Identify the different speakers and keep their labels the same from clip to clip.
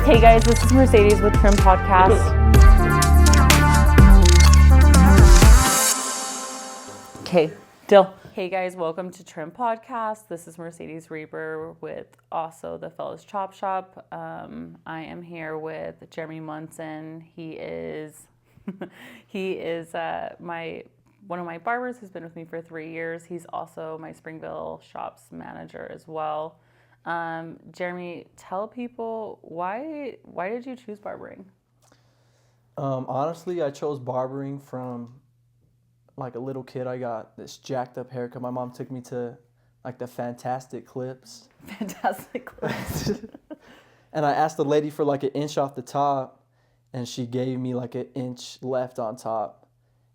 Speaker 1: Hey guys, this is Mercedes with Trim Podcast. Okay, Dill. Hey guys, welcome to Trim Podcast. This is Mercedes Reaper with also the Fellas Chop Shop. I am here with Jeremy Munson. He is one of my barbers who's been with me for 3 years. He's also my Springville shop's manager as well. Jeremy, tell people why did you choose barbering?
Speaker 2: Honestly, I chose barbering from like a little kid. I got this jacked up haircut. My mom took me to like the Fantastic Clips.
Speaker 1: Fantastic Clips.
Speaker 2: And I asked the lady for like an inch off the top, and she gave me like an inch left on top.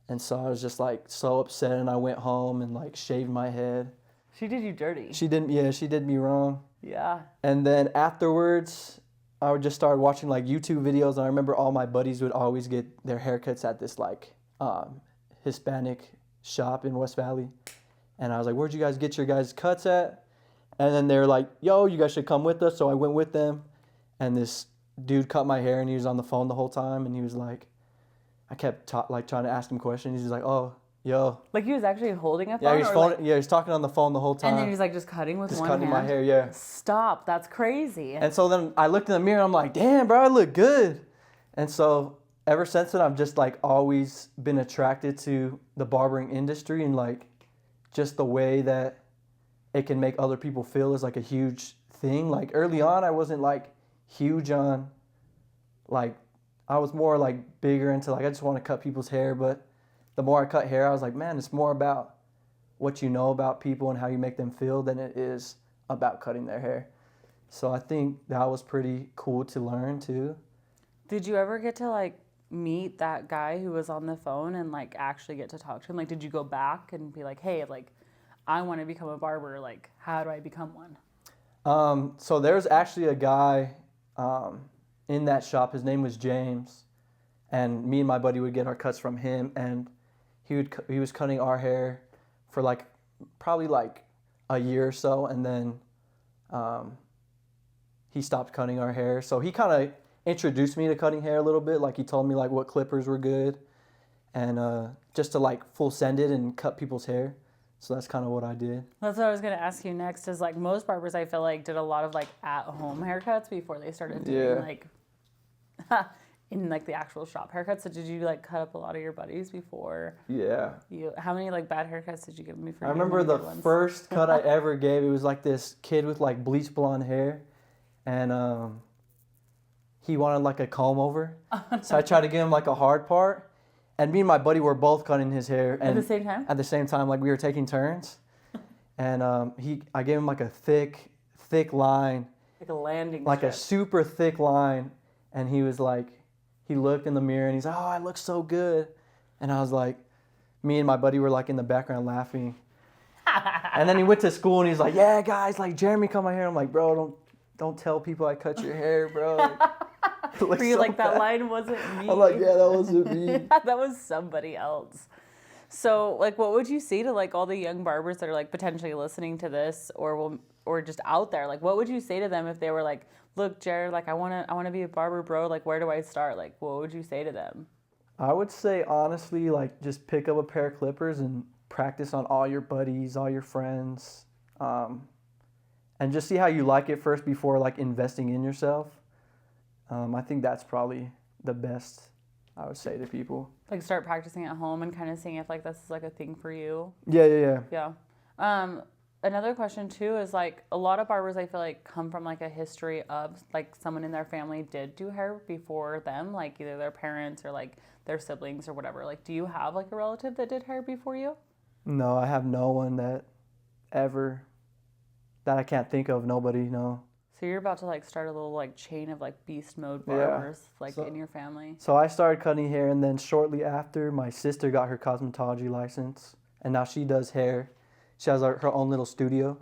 Speaker 2: And so I was just like so upset, and I went home and like shaved my head.
Speaker 1: She did you dirty.
Speaker 2: She did me wrong.
Speaker 1: Yeah.
Speaker 2: And then afterwards, I would just start watching like YouTube videos, and I remember all my buddies would always get their haircuts at this like Hispanic shop in West Valley. And I was like, where'd you guys get your guys' cuts at? And then they were like, yo, you guys should come with us. So I went with them, and this dude cut my hair, and he was on the phone the whole time, and he was like, I kept trying to ask him questions. He's like, oh, yo.
Speaker 1: Like he was actually holding a phone?
Speaker 2: Yeah, he was talking on the phone the whole time.
Speaker 1: And then he's like just cutting with one hand?
Speaker 2: Just cutting my hair, yeah.
Speaker 1: Stop, that's crazy.
Speaker 2: And so then I looked in the mirror, and I'm like, damn, bro, I look good. And so ever since then, I've just like always been attracted to the barbering industry, and like just the way that it can make other people feel is like a huge thing. Like early on, I wasn't like huge on like, I was more like bigger into like, I just want to cut people's hair. But the more I cut hair, I was like, man, it's more about what you know about people and how you make them feel than it is about cutting their hair. So I think that was pretty cool to learn too.
Speaker 1: Did you ever get to like meet that guy who was on the phone and like actually get to talk to him? Like, did you go back and be like, hey, like, I want to become a barber. Like, how do I become one?
Speaker 2: So there's actually a guy in that shop. His name was James, and me and my buddy would get our cuts from him, and he was cutting our hair for like probably like a year or so, and then he stopped cutting our hair. So he kind of introduced me to cutting hair a little bit. Like he told me like what clippers were good, and just to like full send it and cut people's hair. So that's kind of what I did.
Speaker 1: That's what I was going to ask you next is like most barbers I feel like did a lot of like at home haircuts before they started doing like in like the actual shop haircuts. So did you like cut up a lot of your buddies before?
Speaker 2: Yeah.
Speaker 1: How many like bad haircuts did you give me for?
Speaker 2: I remember the first cut I ever gave. It was like this kid with like bleach blonde hair, and he wanted like a comb over. So I tried to give him like a hard part. And me and my buddy were both cutting his hair. And
Speaker 1: at the same time?
Speaker 2: At the same time, like we were taking turns. And I gave him like a thick line.
Speaker 1: Like a landing
Speaker 2: like
Speaker 1: strip.
Speaker 2: A super thick line. And he was like, he looked in the mirror and he's like, oh, I look so good. And I was like, me and my buddy were like in the background laughing. And then he went to school and he's like, yeah, guys, like Jeremy cut my hair. I'm like, bro, don't tell people I cut your hair, bro.
Speaker 1: For you, so like that line wasn't me.
Speaker 2: I'm like, yeah, that wasn't me.
Speaker 1: That was somebody else. So, like, what would you say to like all the young barbers that are like potentially listening to this, or just out there? Like, what would you say to them if they were like, look, Jared, like I wanna be a barber, bro. Like, where do I start? Like, what would you say to them?
Speaker 2: I would say honestly, like just pick up a pair of clippers and practice on all your buddies, all your friends, and just see how you like it first before like investing in yourself. I think that's probably the best I would say to people. Like
Speaker 1: start practicing at home and kind of seeing if like this is like a thing for you.
Speaker 2: Yeah.
Speaker 1: Another question too is like a lot of barbers I feel like come from like a history of like someone in their family did do hair before them, like either their parents or like their siblings or whatever. Like, do you have like a relative that did hair before you?
Speaker 2: No, I have no one that I can't think of. Nobody, no.
Speaker 1: So you're about to like start a little like chain of like beast mode barbers in your family.
Speaker 2: So I started cutting hair, and then shortly after, my sister got her cosmetology license, and now she does hair. She has her own little studio.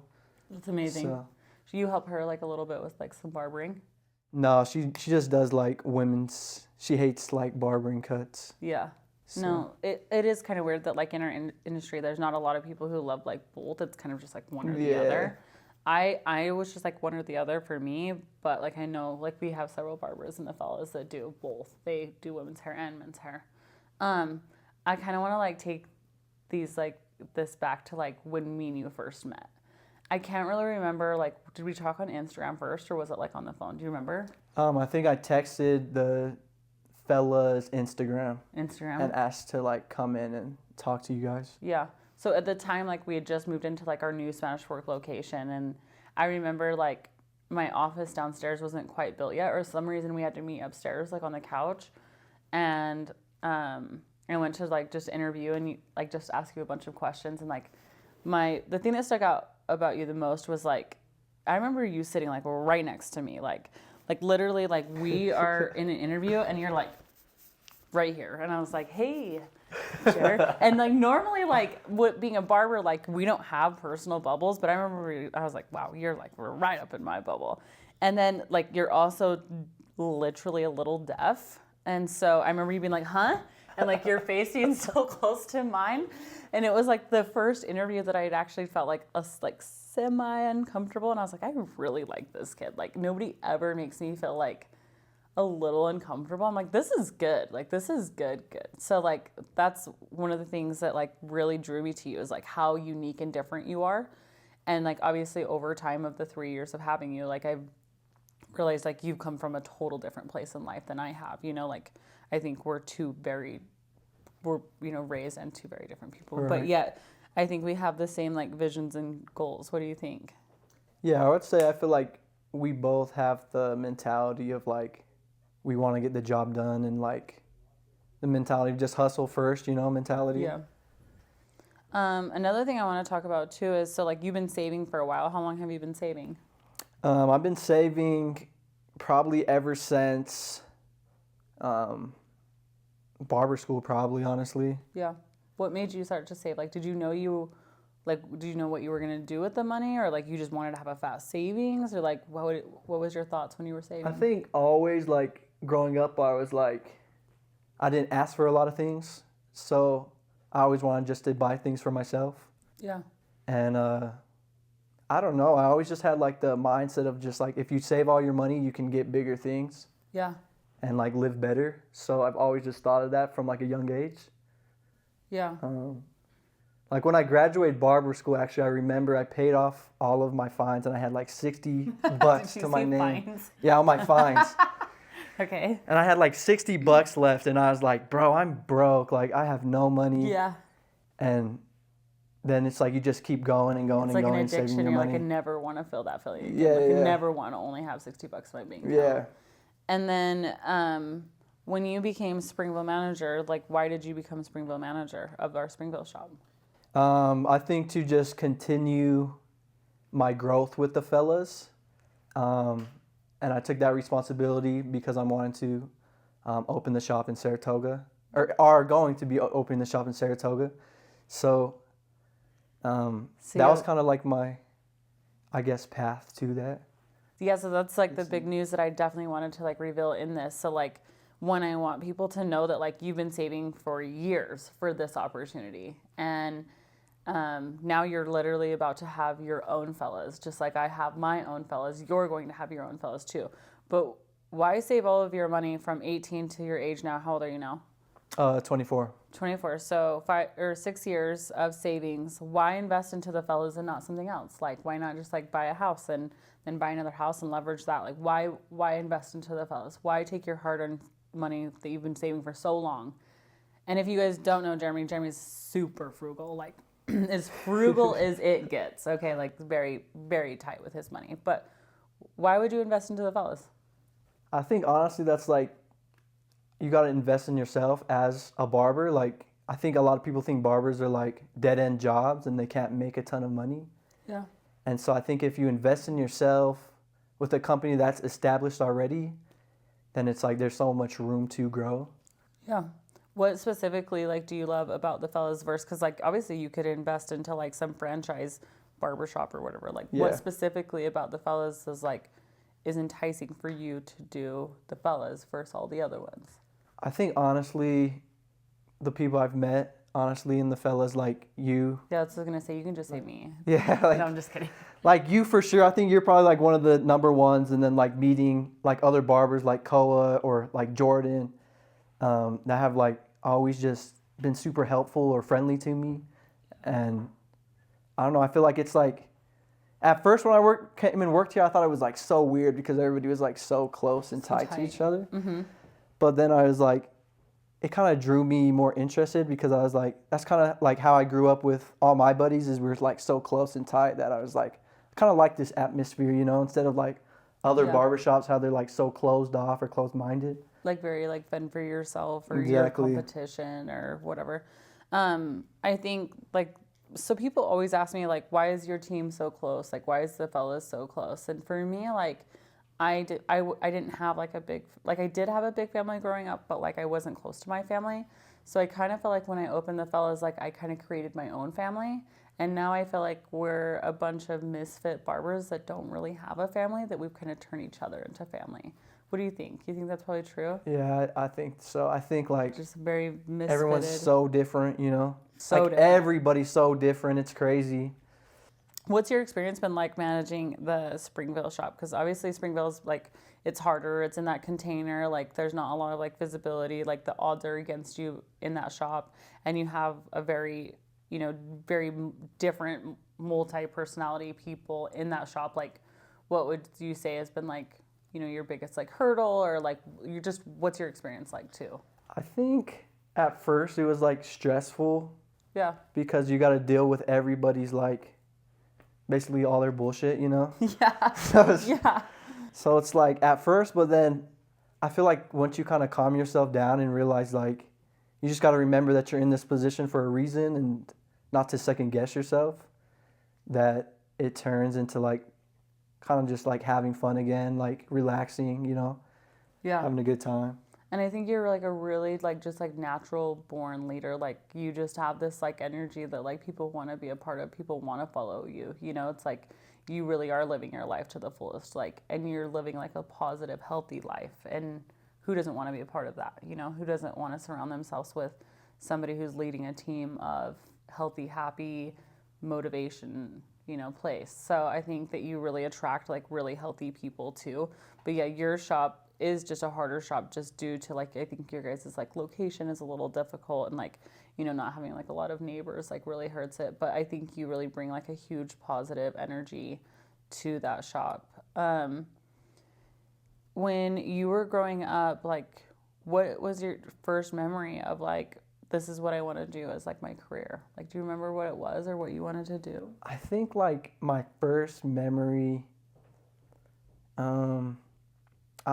Speaker 1: That's amazing. So you help her like a little bit with like some barbering?
Speaker 2: No, she just does like women's. She hates like barbering cuts.
Speaker 1: Yeah. So. No, it is kind of weird that like in our industry, there's not a lot of people who love like both. It's kind of just like one or the other. I was just like one or the other for me, but like I know like we have several barbers in the Fellas that do both. They do women's hair and men's hair. I kind of want to like take these like this back to like when me and you first met. I can't really remember, like, did we talk on Instagram first or was it like on the phone? Do you remember?
Speaker 2: I think I texted the Fellas Instagram and asked to like come in and talk to you guys.
Speaker 1: Yeah. So at the time, like we had just moved into like our new Spanish Fork location, and I remember like my office downstairs wasn't quite built yet, or some reason we had to meet upstairs like on the couch, and I went to like just interview and like just ask you a bunch of questions, and like the thing that stuck out about you the most was like I remember you sitting like right next to me, like literally like we are in an interview and you're like right here, and I was like, hey. Sure. And like normally like being a barber, like we don't have personal bubbles, but I remember I was like, wow, you're like right up in my bubble. And then like you're also literally a little deaf, and so I remember you being like, huh, and like your face being so close to mine, and it was like the first interview that I had actually felt like semi uncomfortable, and I was like, I really like this kid. Like nobody ever makes me feel like a little uncomfortable. I'm like, this is good. Like, this is good. So, like, that's one of the things that, like, really drew me to you is, like, how unique and different you are. And, like, obviously, over time of the 3 years of having you, like, I've realized, like, you've come from a total different place in life than I have. You know, like, I think we're, raised in two very different people. Right. But yet, I think we have the same, like, visions and goals. What do you think?
Speaker 2: Yeah, I would say I feel like we both have the mentality of, like, we want to get the job done, and like the mentality of just hustle first, mentality.
Speaker 1: Yeah. Another thing I want to talk about too is, so like you've been saving for a while. How long have you been saving?
Speaker 2: I've been saving probably ever since barber school, probably, honestly.
Speaker 1: Yeah. What made you start to save? Like, did you know what you were going to do with the money, or like you just wanted to have a fast savings, or like what was your thoughts when you were saving?
Speaker 2: I think always like growing up, I was like, I didn't ask for a lot of things, so I always wanted just to buy things for myself.
Speaker 1: Yeah.
Speaker 2: And I don't know, I always just had like the mindset of just like, if you save all your money, you can get bigger things.
Speaker 1: Yeah.
Speaker 2: And like live better. So I've always just thought of that from like a young age.
Speaker 1: Yeah.
Speaker 2: Like when I graduated barber school, actually, I remember I paid off all of my fines, and I had like 60 bucks to my name.
Speaker 1: Fines?
Speaker 2: Yeah, all my fines.
Speaker 1: Okay.
Speaker 2: And I had like 60 bucks left, and I was like, bro, I'm broke. Like, I have no money.
Speaker 1: Yeah.
Speaker 2: And then it's like you just keep going and going and going and saving your money.
Speaker 1: You're like, I never want to feel that feeling again.
Speaker 2: Yeah,
Speaker 1: like,
Speaker 2: yeah.
Speaker 1: I never want to only have 60 bucks in my bank account.
Speaker 2: Yeah.
Speaker 1: And then when you became Springville manager, like, why did you become Springville manager of our Springville shop?
Speaker 2: I think to just continue my growth with the Fellas. And I took that responsibility because I'm wanting to open the shop in Saratoga, or are going to be opening the shop in Saratoga. So that was kind of like my, I guess, path to that.
Speaker 1: Yeah, so that's like the big news that I definitely wanted to like reveal in this. So like, one, I want people to know that like you've been saving for years for this opportunity, and now you're literally about to have your own Fellas, just like I have my own Fellas. You're going to have your own Fellas too. But why save all of your money from 18 to your age now? How old are you now?
Speaker 2: 24.
Speaker 1: 24. So 5 or 6 years of savings. Why invest into the Fellas and not something else? Like, why not just like buy a house and then buy another house and leverage that? Like, why invest into the Fellas? Why take your hard-earned money that you've been saving for so long? And if you guys don't know Jeremy's super frugal, like as frugal as it gets. Okay, like very, very tight with his money. But why would you invest into the Fellas?
Speaker 2: I think honestly that's like, you got to invest in yourself as a barber. Like, I think a lot of people think barbers are like dead-end jobs and they can't make a ton of money.
Speaker 1: Yeah.
Speaker 2: And so I think if you invest in yourself with a company that's established already, then it's like there's so much room to grow.
Speaker 1: Yeah. What specifically like do you love about the Fellas verse? Because like obviously you could invest into like some franchise barbershop or whatever. Like what specifically about the Fellas is enticing for you to do the Fellas versus all the other ones?
Speaker 2: I think honestly, the people I've met, honestly, in the fellas, like you.
Speaker 1: Yeah, that's what I was gonna say. You can just say me.
Speaker 2: Yeah, like,
Speaker 1: No, I'm just kidding.
Speaker 2: like you for sure. I think you're probably like one of the number ones, and then like meeting like other barbers like Koa or like Jordan, that have like always just been super helpful or friendly to me, and I don't know. I feel like it's like at first when I came and worked here, I thought it was like so weird because everybody was like so close and tight to each other.
Speaker 1: Mm-hmm.
Speaker 2: But then I was like, it kind of drew me more interested because I was like, that's kind of like how I grew up with all my buddies is we were like so close and tight that I was like, kind of like this atmosphere, you know, instead of like other barbershops, how they're like so closed off or closed-minded.
Speaker 1: Like very like fend for yourself or
Speaker 2: Exactly.
Speaker 1: your competition or whatever. I think like, so people always ask me like, why is your team so close? Like, why is the fellas so close? And for me, like, I didn't have like I did have a big family growing up, but like I wasn't close to my family. So I kind of felt like when I opened the fellas, like I kind of created my own family. And now I feel like we're a bunch of misfit barbers that don't really have a family, that we've kind of turned each other into family. What do you think? You think that's probably true?
Speaker 2: Yeah, I think so. I think like
Speaker 1: Just very misfitted.
Speaker 2: everyone's so different, you know?
Speaker 1: So
Speaker 2: like
Speaker 1: different.
Speaker 2: Everybody's so different. It's crazy.
Speaker 1: What's your experience been like managing the Springville shop? Because obviously Springville's like, it's harder. It's in that container. Like there's not a lot of like visibility. Like the odds are against you in that shop. And you have a very, very different multi-personality people in that shop. Like what would you say has been like, your biggest like hurdle, or like what's your experience like too?
Speaker 2: I think at first it was like stressful.
Speaker 1: Yeah.
Speaker 2: Because you got to deal with everybody's like, basically all their bullshit, you know?
Speaker 1: Yeah.
Speaker 2: So it's like at first, but then I feel like once you kind of calm yourself down and realize like, you just got to remember that you're in this position for a reason and not to second guess yourself, that it turns into like, kind of just like having fun again, like relaxing,
Speaker 1: Yeah.
Speaker 2: having a good time.
Speaker 1: And I think you're like a really like just like natural born leader. Like you just have this like energy that like people want to be a part of, people want to follow you. It's like you really are living your life to the fullest, like, and you're living like a positive, healthy life. And who doesn't want to be a part of that? Who doesn't want to surround themselves with somebody who's leading a team of healthy, happy, motivation, place. So I think that you really attract like really healthy people too. But yeah, your shop is just a harder shop just due to like, I think your guys' like location is a little difficult, and like, not having like a lot of neighbors like really hurts it. But I think you really bring like a huge positive energy to that shop. When you were growing up, like what was your first memory of like, this is what I want to do as like my career? Like, do you remember what it was or what you wanted to do?
Speaker 2: I think like my first memory, I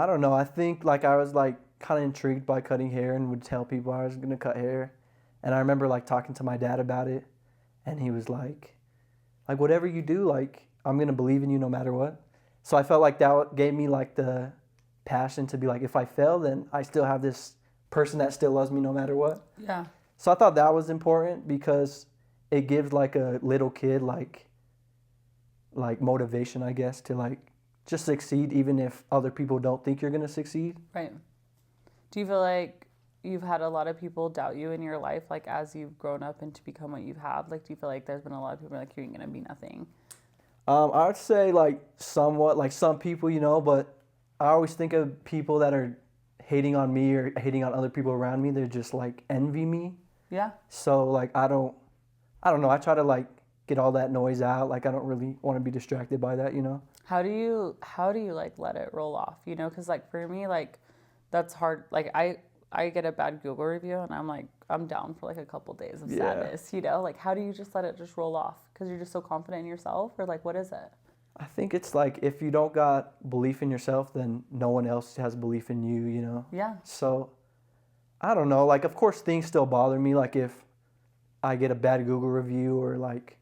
Speaker 2: don't know. I think like I was like kind of intrigued by cutting hair and would tell people I was going to cut hair. And I remember like talking to my dad about it, and he was like whatever you do, like I'm going to believe in you no matter what. So I felt like that gave me like the passion to be like, if I fail, then I still have this person that still loves me no matter what.
Speaker 1: Yeah.
Speaker 2: So I thought that was important because it gives like a little kid like motivation, I guess, to like just succeed even if other people don't think you're going to succeed.
Speaker 1: Right. Do you feel like you've had a lot of people doubt you in your life, like as you've grown up and to become what you've had? Like, do you feel like there's been a lot of people like, you ain't going to be nothing?
Speaker 2: I would say like somewhat, like some people, but I always think of people that are hating on me or hating on other people around me. They're just like envy me.
Speaker 1: Yeah.
Speaker 2: So like I don't know. I try to like get all that noise out. Like I don't really want to be distracted by that,
Speaker 1: How do you like let it roll off? Because like for me, like that's hard. Like I get a bad Google review and I'm down for like a couple days of sadness, Like how do you just let it just roll off? Because you're just so confident in yourself, or like what is it?
Speaker 2: I think it's like if you don't got belief in yourself, then no one else has belief in you,
Speaker 1: Yeah.
Speaker 2: So I don't know. Like of course things still bother me. Like if I get a bad Google review or like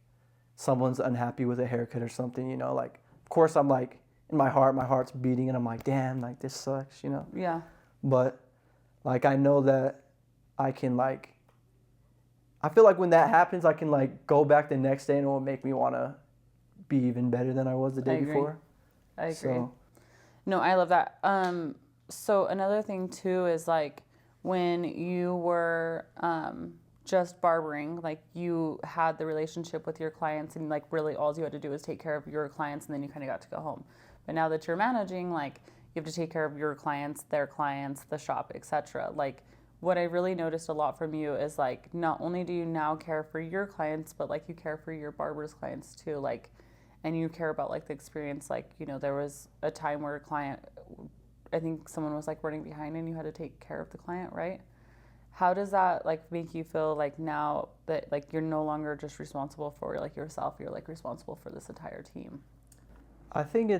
Speaker 2: someone's unhappy with a haircut or something, like of course I'm like in my heart's beating and I'm like, damn, like this sucks,
Speaker 1: Yeah.
Speaker 2: But like I know that I can like, I feel like when that happens, I can like go back the next day and it will make me want to be even better than I was the day before.
Speaker 1: I agree.
Speaker 2: So.
Speaker 1: No, I love that. So another thing too is like when you were just barbering, like you had the relationship with your clients and like really all you had to do was take care of your clients and then you kind of got to go home. But now that you're managing, like you have to take care of your clients, their clients, the shop, etc. Like what I really noticed a lot from you is like not only do you now care for your clients, but like you care for your barber's clients too. Like, and you care about like the experience. Like, you know, there was a time where a client, I think someone was like running behind and you had to take care of the client, right? How does that like make you feel like now that like you're no longer just responsible for like yourself, you're like responsible for this entire team?
Speaker 2: I think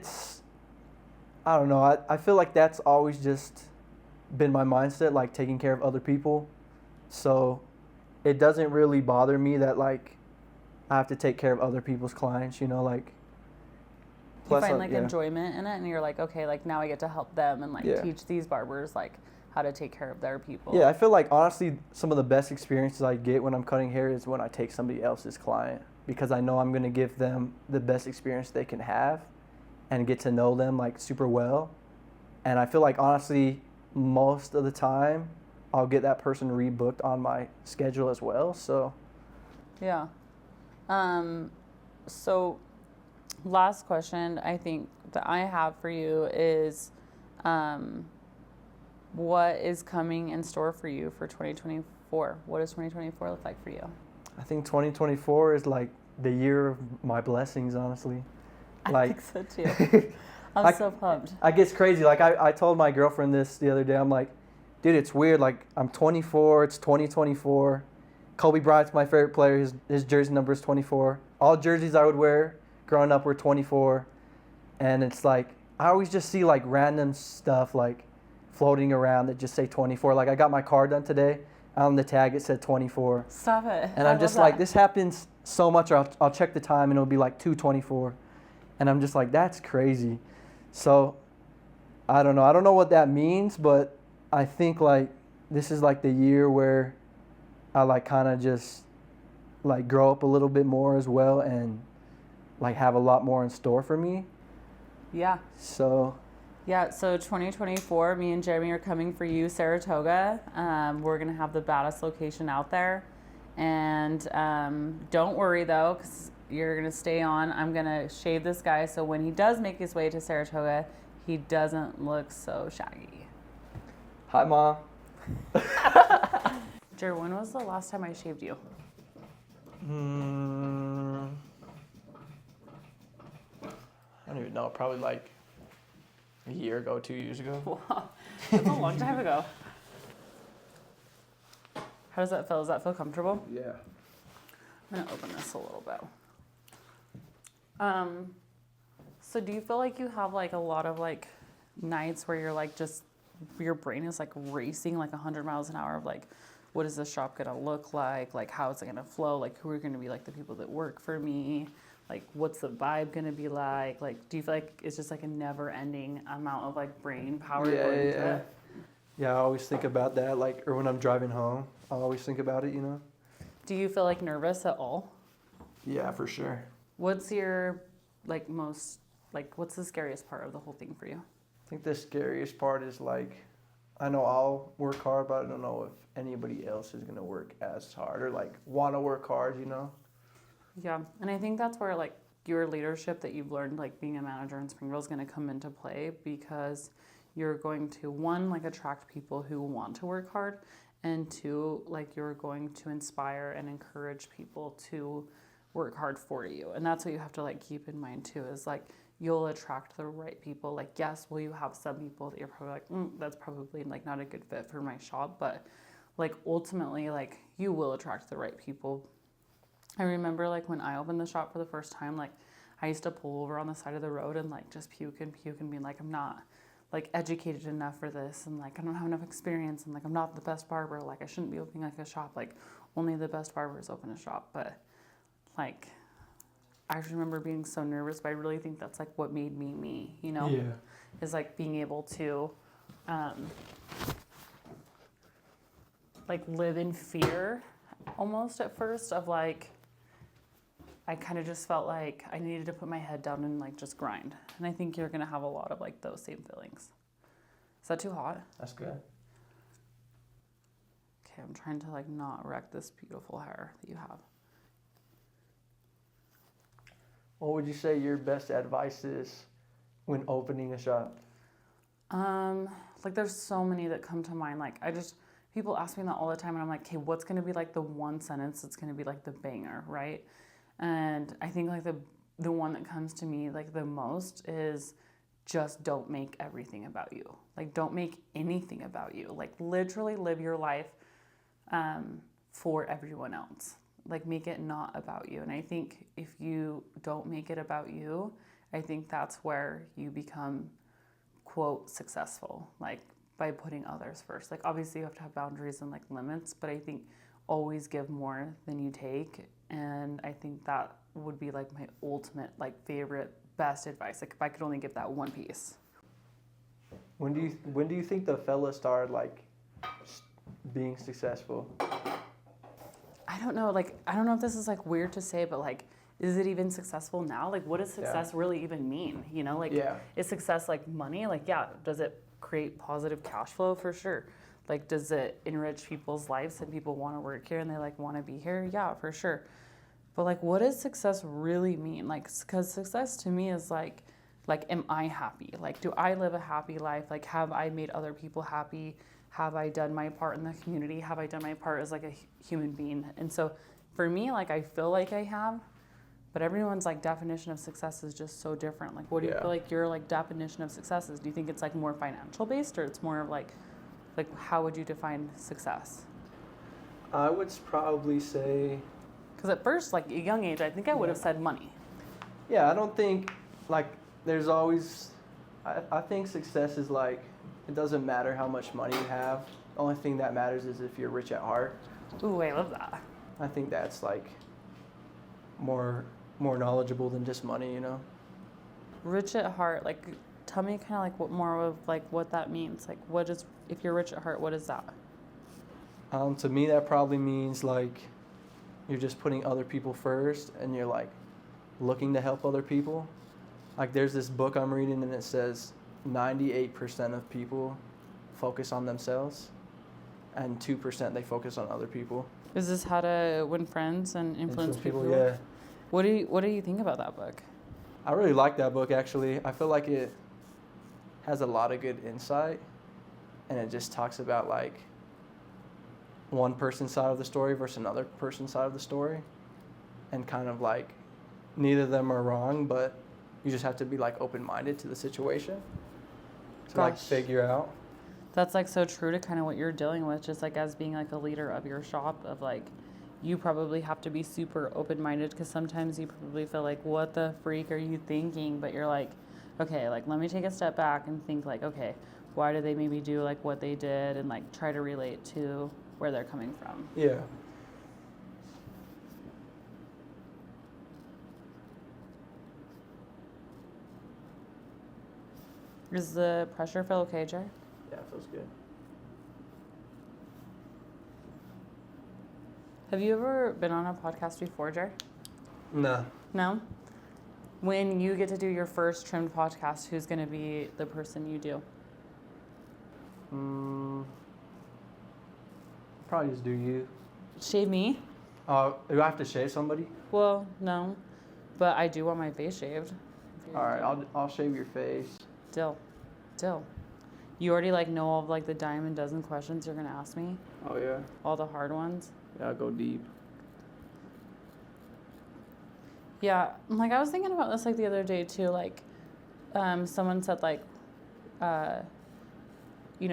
Speaker 2: I don't know. I feel like that's always just been my mindset, like taking care of other people. So it doesn't really bother me that like I have to take care of other people's clients, you know, like.
Speaker 1: You find like enjoyment in it and you're like, okay, like now I get to help them and like teach these barbers like how to take care of their people.
Speaker 2: Yeah, I feel like honestly some of the best experiences I get when I'm cutting hair is when I take somebody else's client, because I know I'm going to give them the best experience they can have and get to know them like super well. And I feel like honestly most of the time I'll get that person rebooked on my schedule as well. So
Speaker 1: yeah. So last question I think that I have for you is what is coming in store for you for 2024? What does 2024 look like for you?
Speaker 2: I think 2024 is like the year of my blessings, honestly.
Speaker 1: I think so too. I'm so pumped.
Speaker 2: I get crazy. Like I told my girlfriend this the other day. I'm like, dude, it's weird. Like I'm 24. It's 2024. Kobe Bryant's my favorite player. His jersey number is 24. All jerseys I would wear growing up were 24. And it's like I always just see like random stuff like floating around that just say 24. Like I got my car done today. On the tag it said 24.
Speaker 1: Stop it.
Speaker 2: And I'm just like, this happens so much. Or I'll check the time and it'll be like 2:24. And I'm just like, that's crazy. So I don't know. I don't know what that means, but I think like this is like the year where I like kind of just like grow up a little bit more as well and like have a lot more in store for me.
Speaker 1: Yeah.
Speaker 2: So
Speaker 1: 2024, me and Jeremy are coming for you, Saratoga. We're going to have the baddest location out there. And don't worry though, because you're going to stay on. I'm going to shave this guy so when he does make his way to Saratoga, he doesn't look so shaggy.
Speaker 2: Hi, Mom.
Speaker 1: Jer, when was the last time I shaved you?
Speaker 2: I don't even know. Probably like a year ago, 2 years ago.
Speaker 1: Wow, that's a long time ago. How does that feel? Does that feel comfortable?
Speaker 2: Yeah.
Speaker 1: I'm going to open this a little bit. So do you feel like you have like a lot of like nights where you're like just your brain is like racing like 100 miles an hour of like, what is this shop gonna look like? Like how is it gonna flow? Like who are gonna be like the people that work for me? Like what's the vibe gonna be like? Like do you feel like it's just like a never ending amount of like brain power going into it?
Speaker 2: Yeah, I always think about that, like, or when I'm driving home, I always think about it, you know?
Speaker 1: Do you feel like nervous at all?
Speaker 2: Yeah, for sure.
Speaker 1: What's your like most like what's the scariest part of the whole thing for you?
Speaker 2: I think the scariest part is like, I know I'll work hard, but I don't know if anybody else is gonna work as hard or like want to work hard, you know?
Speaker 1: Yeah, and I think that's where like your leadership that you've learned like being a manager in Springville is going to come into play, because you're going to one like attract people who want to work hard, and two like you're going to inspire and encourage people to work hard for you. And that's what you have to like keep in mind too, is like you'll attract the right people. Like yes, will you have some people that you're probably like that's probably like not a good fit for my shop, but like ultimately like you will attract the right people. I remember like when I opened the shop for the first time, like I used to pull over on the side of the road and like just puke and being like, I'm not like educated enough for this, and like I don't have enough experience, and like I'm not the best barber, like I shouldn't be opening like a shop, like only the best barbers open a shop. But like I just remember being so nervous, but I really think that's like what made me me, you know?
Speaker 2: Yeah.
Speaker 1: Is like being able to like live in fear almost at first of like I kind of just felt like I needed to put my head down and like just grind. And I think you're going to have a lot of like those same feelings. Is that too hot?
Speaker 2: That's good.
Speaker 1: Okay, I'm trying to like not wreck this beautiful hair that you have.
Speaker 2: What would you say your best advice is when opening a shop?
Speaker 1: Like there's so many that come to mind. Like people ask me that all the time and I'm like, okay, what's going to be like the one sentence that's going to be like the banger, right? And I think like the one that comes to me like the most is just don't make everything about you. Like don't make anything about you. Like literally live your life for everyone else. Like make it not about you. And I think if you don't make it about you, I think that's where you become quote successful, like by putting others first. Like obviously you have to have boundaries and like limits, but I think always give more than you take. And I think that would be like my ultimate like favorite best advice. Like if I could only give that one piece.
Speaker 2: When do you think the fellas started like being successful?
Speaker 1: I don't know. Like I don't know if this is like weird to say, but like is it even successful now? Like what does success really even mean? You know, like is success like money? Like yeah, does it create positive cash flow? For sure. Like does it enrich people's lives and people want to work here and they like want to be here? Yeah, for sure. But like what does success really mean? Like cuz success to me is like am I happy? Like do I live a happy life? Like have I made other people happy? Have I done my part in the community? Have I done my part as like a human being? And so for me, like I feel like I have, but everyone's like definition of success is just so different. Like what do you feel like your like definition of success is? Do you think it's like more financial based or it's more of like how would you define success?
Speaker 2: I would probably say,
Speaker 1: because at first like at a young age I think I would have said money.
Speaker 2: Yeah, I don't think like there's always I think success is like it doesn't matter how much money you have. The only thing that matters is if you're rich at heart.
Speaker 1: Ooh, I love that.
Speaker 2: I think that's like more knowledgeable than just money, you know.
Speaker 1: Rich at heart, like tell me kind of like what more of like what that means. Like what is, if you're rich at heart, what is that?
Speaker 2: To me that probably means like you're just putting other people first and you're like looking to help other people. Like there's this book I'm reading and it says 98% of people focus on themselves and 2% they focus on other people.
Speaker 1: Is this how to win friends and influence people?
Speaker 2: Yeah.
Speaker 1: What do you think about that book?
Speaker 2: I really like that book actually. I feel like it has a lot of good insight and it just talks about like one person's side of the story versus another person's side of the story and kind of like neither of them are wrong, but you just have to be like open-minded to the situation to like figure out.
Speaker 1: That's like so true to kind of what you're dealing with, just like as being like a leader of your shop, of like you probably have to be super open-minded because sometimes you probably feel like what the freak are you thinking, but you're like okay, like let me take a step back and think like okay, why do they maybe do like what they did and like try to relate to where they're coming from.
Speaker 2: Yeah.
Speaker 1: Does the pressure feel okay, Jer?
Speaker 2: Yeah, it feels good.
Speaker 1: Have you ever been on a podcast before, Jer?
Speaker 2: No.
Speaker 1: No? When you get to do your first trimmed podcast, who's going to be the person you do?
Speaker 2: Probably just do you.
Speaker 1: Shave me?
Speaker 2: Do I have to shave somebody?
Speaker 1: Well, no. But I do want my face shaved.
Speaker 2: All right, I'll shave your face.
Speaker 1: Dill. You already like know all of like the dime a dozen questions you're going to ask me?
Speaker 2: Oh, yeah?
Speaker 1: All the hard ones?
Speaker 2: Yeah, I'll go deep.
Speaker 1: Yeah, like I was thinking about this like the other day too. Like, someone said like,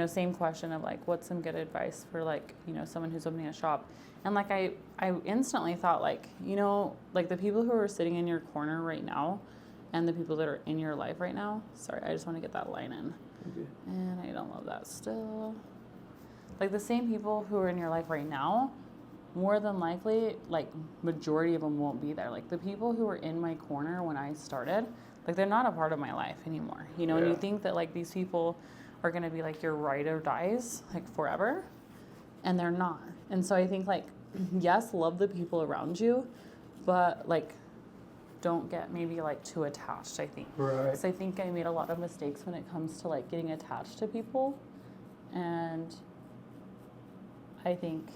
Speaker 1: same question of like, what's some good advice for like, someone who's opening a shop, and like I instantly thought like, like the people who are sitting in your corner right now, and the people that are in your life right now. Sorry, I just want to get that line in.
Speaker 2: Okay.
Speaker 1: And I don't love that still. Like the same people who are in your life right now, more than likely, like majority of them won't be there. Like the people who were in my corner when I started, like they're not a part of my life anymore. And you think that like these people are going to be like your ride or dies like forever, and they're not. And so I think like, yes, love the people around you, but like don't get maybe like too attached, I think.
Speaker 2: Right.
Speaker 1: Because I think I made a lot of mistakes when it comes to like getting attached to people, and I think,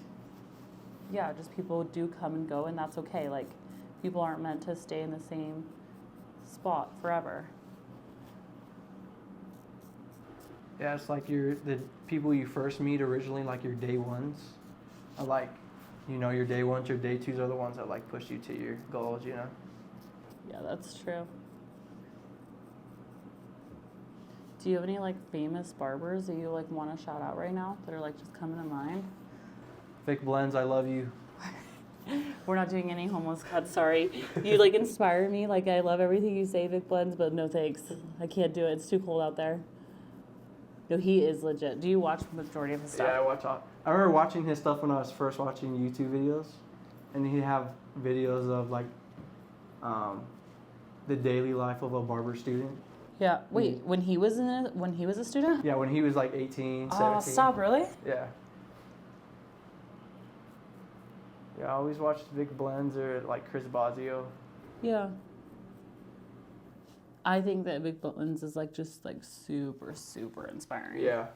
Speaker 1: yeah, just people do come and go, and that's okay. Like, people aren't meant to stay in the same spot forever.
Speaker 2: Yeah, it's like the people you first meet originally, like your day ones, are like, you know, your day ones, your day twos are the ones that like push you to your goals, you know?
Speaker 1: Yeah, that's true. Do you have any like famous barbers that you like want to shout out right now that are like just coming to mind?
Speaker 2: Vic Blends, I love you.
Speaker 1: We're not doing any homeless cuts, sorry. You like inspire me. Like, I love everything you say, Vic Blends, but no thanks. I can't do it. It's too cold out there. No, he is legit. Do you watch the majority of his stuff?
Speaker 2: Yeah, I remember watching his stuff when I was first watching YouTube videos, and he'd have videos of like the daily life of a barber student.
Speaker 1: Yeah. Wait, when he was a student?
Speaker 2: Yeah, when he was like 18, 17.
Speaker 1: Oh, stop, really?
Speaker 2: Yeah. Yeah, I always watched Vic Blends or like Chris Bosio.
Speaker 1: Yeah. I think that Vic Blends is like just like super, super inspiring.
Speaker 2: Yeah.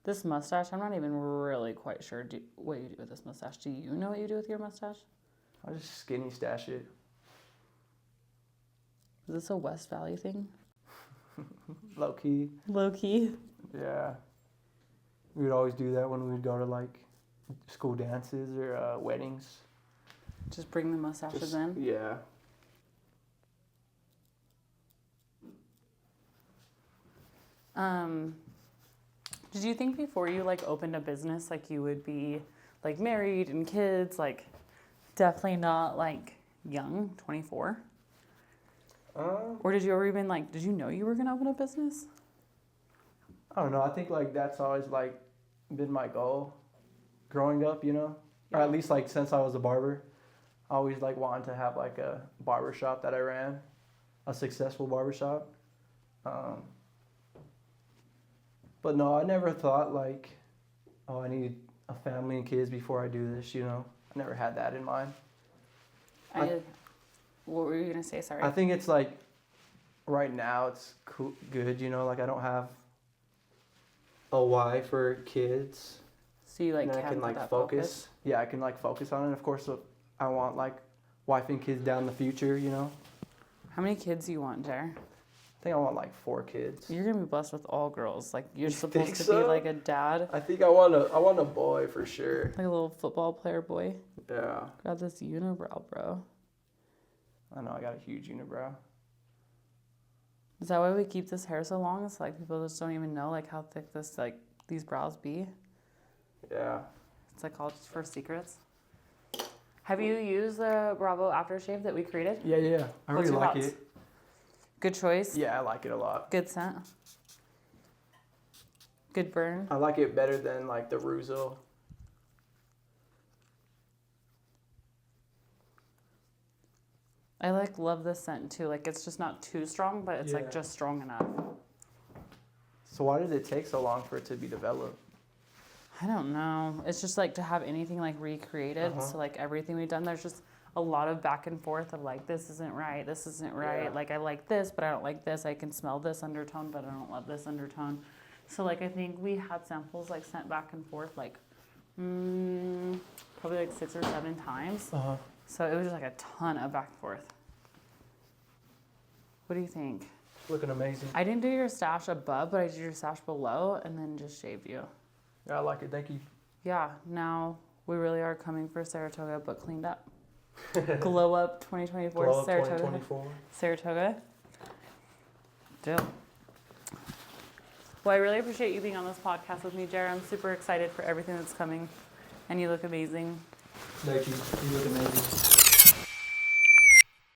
Speaker 1: This mustache, I'm not even really quite sure what you do with this mustache. Do you know what you do with your mustache?
Speaker 2: I just skinny stash it.
Speaker 1: Is this a West Valley thing?
Speaker 2: Low key.
Speaker 1: Low key.
Speaker 2: Yeah. We would always do that when we would go to like school dances or weddings.
Speaker 1: Just bring the mustaches in?
Speaker 2: Yeah.
Speaker 1: Did you think before you like opened a business like you would be like married and kids, like definitely not like young, 24? Or did you ever even like, did you know you were gonna open a business?
Speaker 2: I don't know. I think like that's always like been my goal growing up, you know?
Speaker 1: Yeah.
Speaker 2: Or at least like since I was a barber. I always like wanted to have like a barbershop that I ran, a successful barbershop. But no, I never thought like, oh, I need a family and kids before I do this, you know? I never had that in mind.
Speaker 1: What were you going to say? Sorry.
Speaker 2: I think it's like, right now it's cool, good, you know? Like I don't have a wife or kids.
Speaker 1: So you like
Speaker 2: and I can like focus. Yeah, I can like focus on it. Of course, I want like wife and kids down the future, you know?
Speaker 1: How many kids do you want, Jer?
Speaker 2: I think I want like 4 kids.
Speaker 1: You're gonna be blessed with all girls. Like you're supposed to
Speaker 2: so?
Speaker 1: be like a dad.
Speaker 2: I think I want a boy for sure.
Speaker 1: Like a little football player boy.
Speaker 2: Yeah.
Speaker 1: Got this unibrow, bro.
Speaker 2: I know, I got a huge unibrow.
Speaker 1: Is that why we keep this hair so long? It's like people just don't even know like how thick this like these brows be.
Speaker 2: Yeah.
Speaker 1: It's like all just for secrets. Have you used the Bravo aftershave that we created?
Speaker 2: Yeah. I
Speaker 1: What's
Speaker 2: really
Speaker 1: your
Speaker 2: like
Speaker 1: thoughts?
Speaker 2: it.
Speaker 1: Good choice.
Speaker 2: Yeah, I like it a lot.
Speaker 1: Good scent. Good burn.
Speaker 2: I like it better than like the Ruzel.
Speaker 1: I like love this scent too. Like it's just not too strong, but it's like just strong enough.
Speaker 2: So why did it take so long for it to be developed?
Speaker 1: I don't know. It's just like to have anything like recreated. So like everything we've done, there's just a lot of back and forth of like, this isn't right. This isn't right.
Speaker 2: Yeah.
Speaker 1: Like I like this, but I don't like this. I can smell this undertone, but I don't love this undertone. So like, I think we had samples like sent back and forth like, probably like 6 or 7 times. So it was just like a ton of back and forth. What do you think?
Speaker 2: Looking amazing.
Speaker 1: I didn't do your stash above, but I did your stash below and then just shaved you.
Speaker 2: Yeah, I like it. Thank you.
Speaker 1: Yeah, now we really are coming for Saratoga, but cleaned up. Glow Up 2024
Speaker 2: Glow Up
Speaker 1: Saratoga.
Speaker 2: 2024.
Speaker 1: Saratoga. Dope. Well, I really appreciate you being on this podcast with me, Jared. I'm super excited for everything that's coming, and you look amazing.
Speaker 2: Thank you. You look amazing.